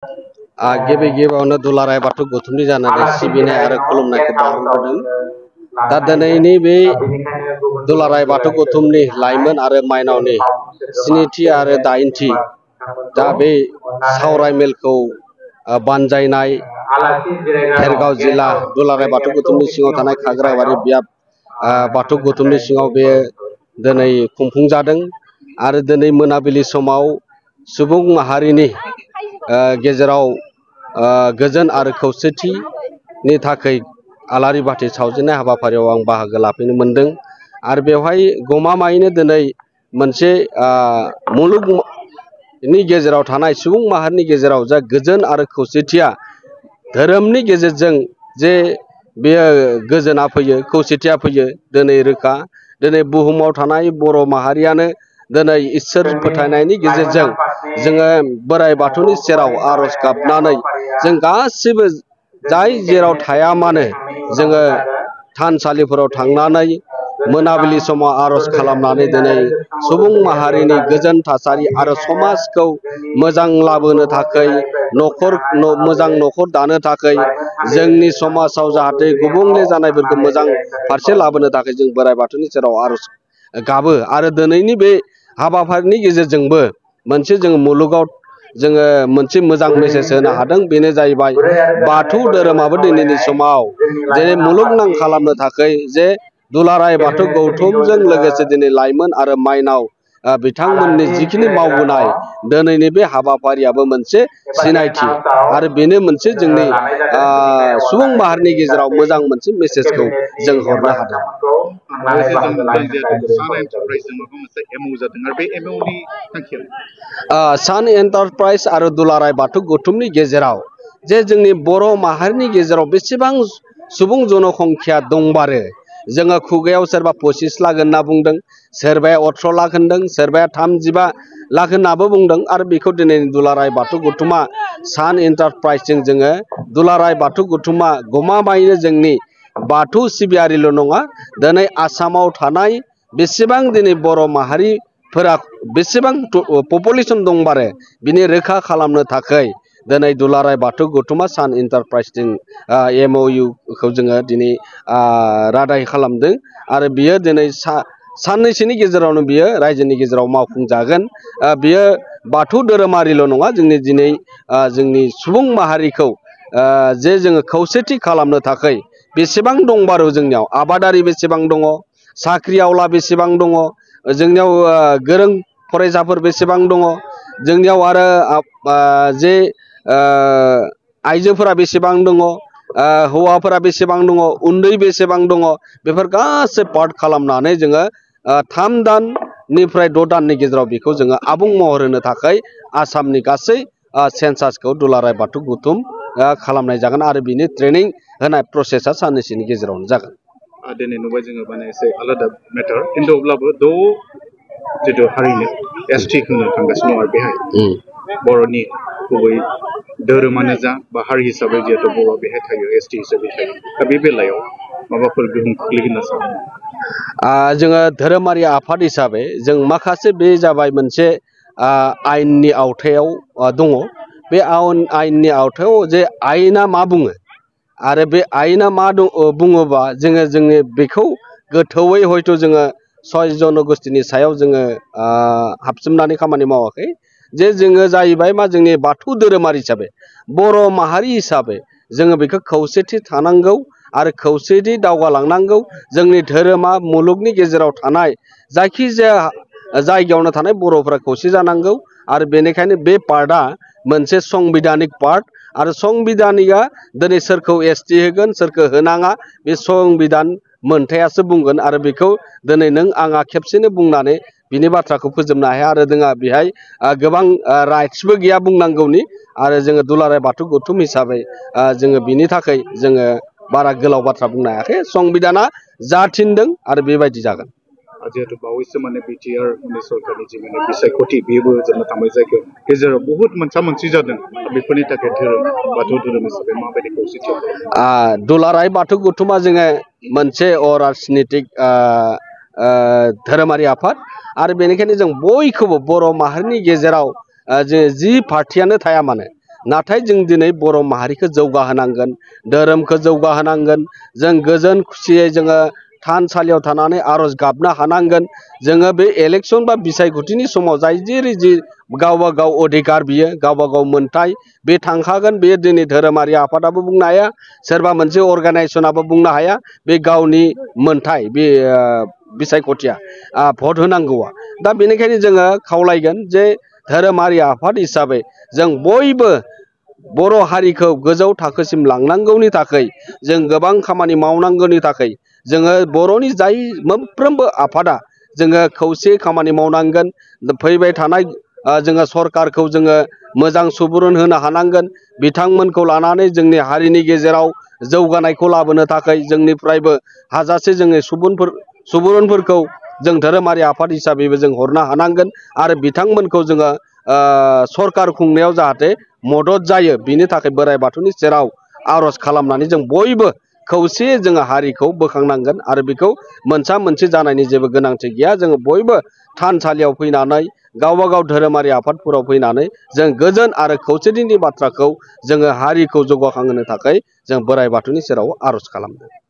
गिबि गिबियावनो दुलाराय बाथौ गौथुमनि जानानै सिबिनाय आरो खुलुमनायखौ बावहरबोदों। दा दिनैनि बे दुलाराय बाथौ गौथुमनि लाइमोन आरो माइनावनि स्निथि आरो दाइनथि दा बे सावराय मेलखौ बानजायनाय भेरगाव जिल्ला दुलाराय बाथौ गौथुमनि सिङाव थानाय खाग्राबारि बियाब बाथौ गौथुमनि सिङाव बे दिनै खुंफुंजादों आरो दिनै मोनाबिलि समाव सुबुं माहारिनि गेजेराव गोजोन आरो खौसेथिनि थाखाय आलारि बाथि सावजेननाय हाबाफारियाव आं बाहागो लाफैनो मोनदों आरो बेवहाय गमामायैनो दिनै मोनसे मुलुगनि गेजेराव थानाय सुबुं माहारिनि गेजेराव जा गोजोन आरो खौसेथिया धोरोमनि गेजेरजों जे बेयो गोजोना फैयो खौसेथिया फैयो दिनै रोखा। दिनै बुहुमाव थानाय बर' माहारियानो दिनै इसोर फोथायनायनि गेजेरजों जोङो बोराइ बाथौनि सेराव आर'ज गाबनानै जों गासिबो जाय जेराव थाया मानो जोङो थानसालिफोराव थांनानै मोनाबिलि समाव आर'ज खालामनानै दिनै सुबुं माहारिनि गोजोन थासारि आरो समाजखौ मोजां लाबोनो थाखाय मोजां न'खर दानो थाखाय जोंनि समाजाव जाहाथे गुबुंले जानायफोरखौ मोजां फारसे लाबोनो थाखाय जों बोराइ बाथौनि सेराव आर'ज गाबो आरो दिनैनि बे हाबाफारिनि गेजेरजोंबो मोनसे जों मुलुगाव जोङो मोनसे मोजां मेसेज होनो हादों। बेनो जाहैबाय बाथौ धोरोमाबो दिनैनि समाव जेरै मुलुगनां खालामनो थाखाय जे दुलाराय बाथौ गौथुमजों लोगोसे दिनै लाइमोन आरो माइनाव बिथांमोननि जिखिनि मावबोनाय दिनैनि बे हाबाफारियाबो मोनसे सिनायथि आरो बेनो मोनसे जोंनि सुबुं माहारिनि गेजेराव मोजां मोनसे मेसेजखौ जों हरनो हादों। सान एन्टारप्राइज आरो दुलाराय बाथौ गौथुमनि गेजेराव जे जोंनि बर' माहारिनि गेजेराव बेसेबां सुबुं जनसंख्या दंबारो जोङो खुगायाव सोरबा 25 लाख होनना बुंदों, सोरबाया 18 लाख होनदों, सोरबाया 35 लाख होननाबो बुंदों आरो बेखौ दिनै दुलाराय बाथौ गौथुमा सान एन्टारप्राइजजों जोङो दुलाराय बाथौ गौथुमा गमामायैनो जोंनि बाथौ सिबियारिल' नङा दिनै आसामाव थानाय बेसेबां दिनै बर' माहारिफोरा बेसेबां पपुलेसन दंबारो बिनि रोखा खालामनो थाखाय दिनै दुलाराय बाथौ गौथुमा सान एन्टारप्राइजजों MOUखौ जोङो दिनै रादाय खालामदों आरो बियो दिनै साननैसोनि गेजेरावनो बियो रायजोनि गेजेराव मावफुंजागोन। बियो बाथौ धोरोमारिल' नङा जोंनि दिनै जोंनि सुबुं माहारिखौ जे जोङो खौसेथि खालामनो थाखाय बेसेबां दंबारो जोंनियाव आबादारि बेसेबां दङ, साख्रि आवला बेसेबां दङ, जोंनियाव गोरों फरायसाफोर बेसेबां दङ, जोंनियाव आरो जे आइजोफोरा बेसेबां दङ, हौवाफोरा बेसेबां दङ, उन्दै बेसेबां दङ, बेफोर गासै पार्ट खालामनानै जोङो 3 दाननिफ्राय 6 दाननि गेजेराव बेखौ जोङो आबुं महर होनो थाखाय आसामनि गासै सेन्सासखौ दुलाराय बाथौ गौथुम खालामनाय जागोन आरो बिनि ट्रेनिं होनाय प्रसेसा साननैसोनि गेजेरावनो जागोन। दिनै नुबाय जोङो माने एसे आलादा मेटार खिन्थु अब्लाबो जिथु हारिनो ST होनो थांगासिनो दं आरो बेहाय बर'नि गुबै धोरोमानो जा बा हारि हिसाबै जिहेतु बर' बेहाय थायो ST हिसाबै थायो दा बे बेलायाव माबाफोर गोहोम खोख्लैगोन होनना सानो? जोङो धोरोमारि आफाद हिसाबै जों माखासे बे जाबाय मोनसे आयेननि आवथायाव दङ। बे आयेननि आवथायाव जे आयेना मा बुङो आरो बे आयेना मा बुङोबा जोङो जोंनि बेखौ गोथौयै हयथ' जोङो 6 जनगोष्ठीनि सायाव जोङो हाबसोमनानै खामानि मावाखै। जे जोङो जाहैबाय मा जोंनि बाथौ धोरोमारि हिसाबै बर' माहारि हिसाबै जोङो बेखौ खौसेथि थानांगौ आरो खौसेथि दावगालांनांगौ। जोंनि धोरोमा मुलुगनि गेजेराव थानाय जायखिजाया जायगायावनो थानाय बर'फोरा खौसे जानांगौ आरो बेनिखायनो बे पार्टआ मोनसे संबिधानिक पार्ट आरो संबिधानिकआ दिनै सोरखौ ST होगोन सोरखौ होनाङा बे संबिधान मोनथायासो बुंगोन आरो बेखौ दिनै नों आंहा खेबसेनो बुंनानै बिनि बाथ्राखौ फोजोबनो हाया आरो जोंहा बेहाय गोबां राइट्सबो गैया बुंनांगौनि आरो जोङो दुलाराय बाथौ गौथुम हिसाबै जोङो बिनि थाखाय जोङो बारा गोलाव बाथ्रा बुंनो हायाखै। संबिधाना जा थिनदों आरो बेबायदि जागोन। जिहेतु बावैसो माने BTR सरकारनि जि माने बिसायख'थि बेबो जोबना थांबाय जायखौ गेजेराव बहुद मोनसा-मोनसि जादों बेफोरनि थाखाय बाथौ धोरोम हिसाबै माबायदि खौसेथि दुलाराय बाथौ गौथुमा जोङो मोनसे अराजनितिक धोरोमारि आफाद आरो बेनिखायनो जों बयखौबो बर' माहारिनि गेजेराव जे जि पार्टियानो थाया मानो नाथाय जों दिनै बर' माहारिखौ जौगाहोनांगोन, धोरोमखौ जौगाहोनांगोन, जों गोजोन खुसियै जोङो थानसालियाव थानानै आर'ज गाबनो हानांगोन। जोङो बे इलेक्सन बा बिसायख'थिनि समाव जाय जि गावबा गाव अधिकार बियो, गावबा गाव मोनथाय बे थांखागोन। बे दिनै धोरोमारि आफादाबो बुंनो हाया, सोरबा मोनसे अर्गानाइजेसनाबो बुंनो हाया। बे गावनि मोनथाय बे बिसायख'थिया भट होनांगौआ। दा बेनिखायनो जोङो खावलायगोन जे धोरोमारि आफाद हिसाबै जों बयबो बर' हारिखौ गोजौ थाखोसिम लांनांगौनि थाखाय, जों गोबां खामानि मावनांगौनि थाखाय जोङो बर'नि जाय मोनफ्रोमबो आफादा जोङो खौसे खामानि मावनांगोन। फैबाय थानाय जोङो सरकारखौ जोङो मोजां सुबुरुन होनो हानांगोन। बिथांमोनखौ लानानै जोंनि हारिनि गेजेराव जौगानायखौ लाबोनो थाखाय जोंनिफ्रायबो हाजासे जोंनि सुबुरुनफोरखौ जों धोरोमारि आफाद हिसाबैबो जों हरनो हानांगोन। आरो बिथांमोनखौ जोङो सरकार खुंनायाव जाहाथे मदद जायो, बिनि थाखाय बोराइ बाथौनि सेराव आर'ज खालामनानै जों बयबो खौसेयै जोङो हारिखौ बोखांनांगोन। आरो बेखौ मोनसा मोनसे जानायनि जेबो गोनांथि गैया। जोङो बयबो थानसालियाव फैनानै गावबा गाव धोरोमारि आफादफोराव फैनानै जों गोजोन आरो खौसेथिनि बाथ्राखौ जोङो हारिखौ जौगाखांहोनो थाखाय जों बोराइ बाथौनि सेराव आर'ज खालामदों।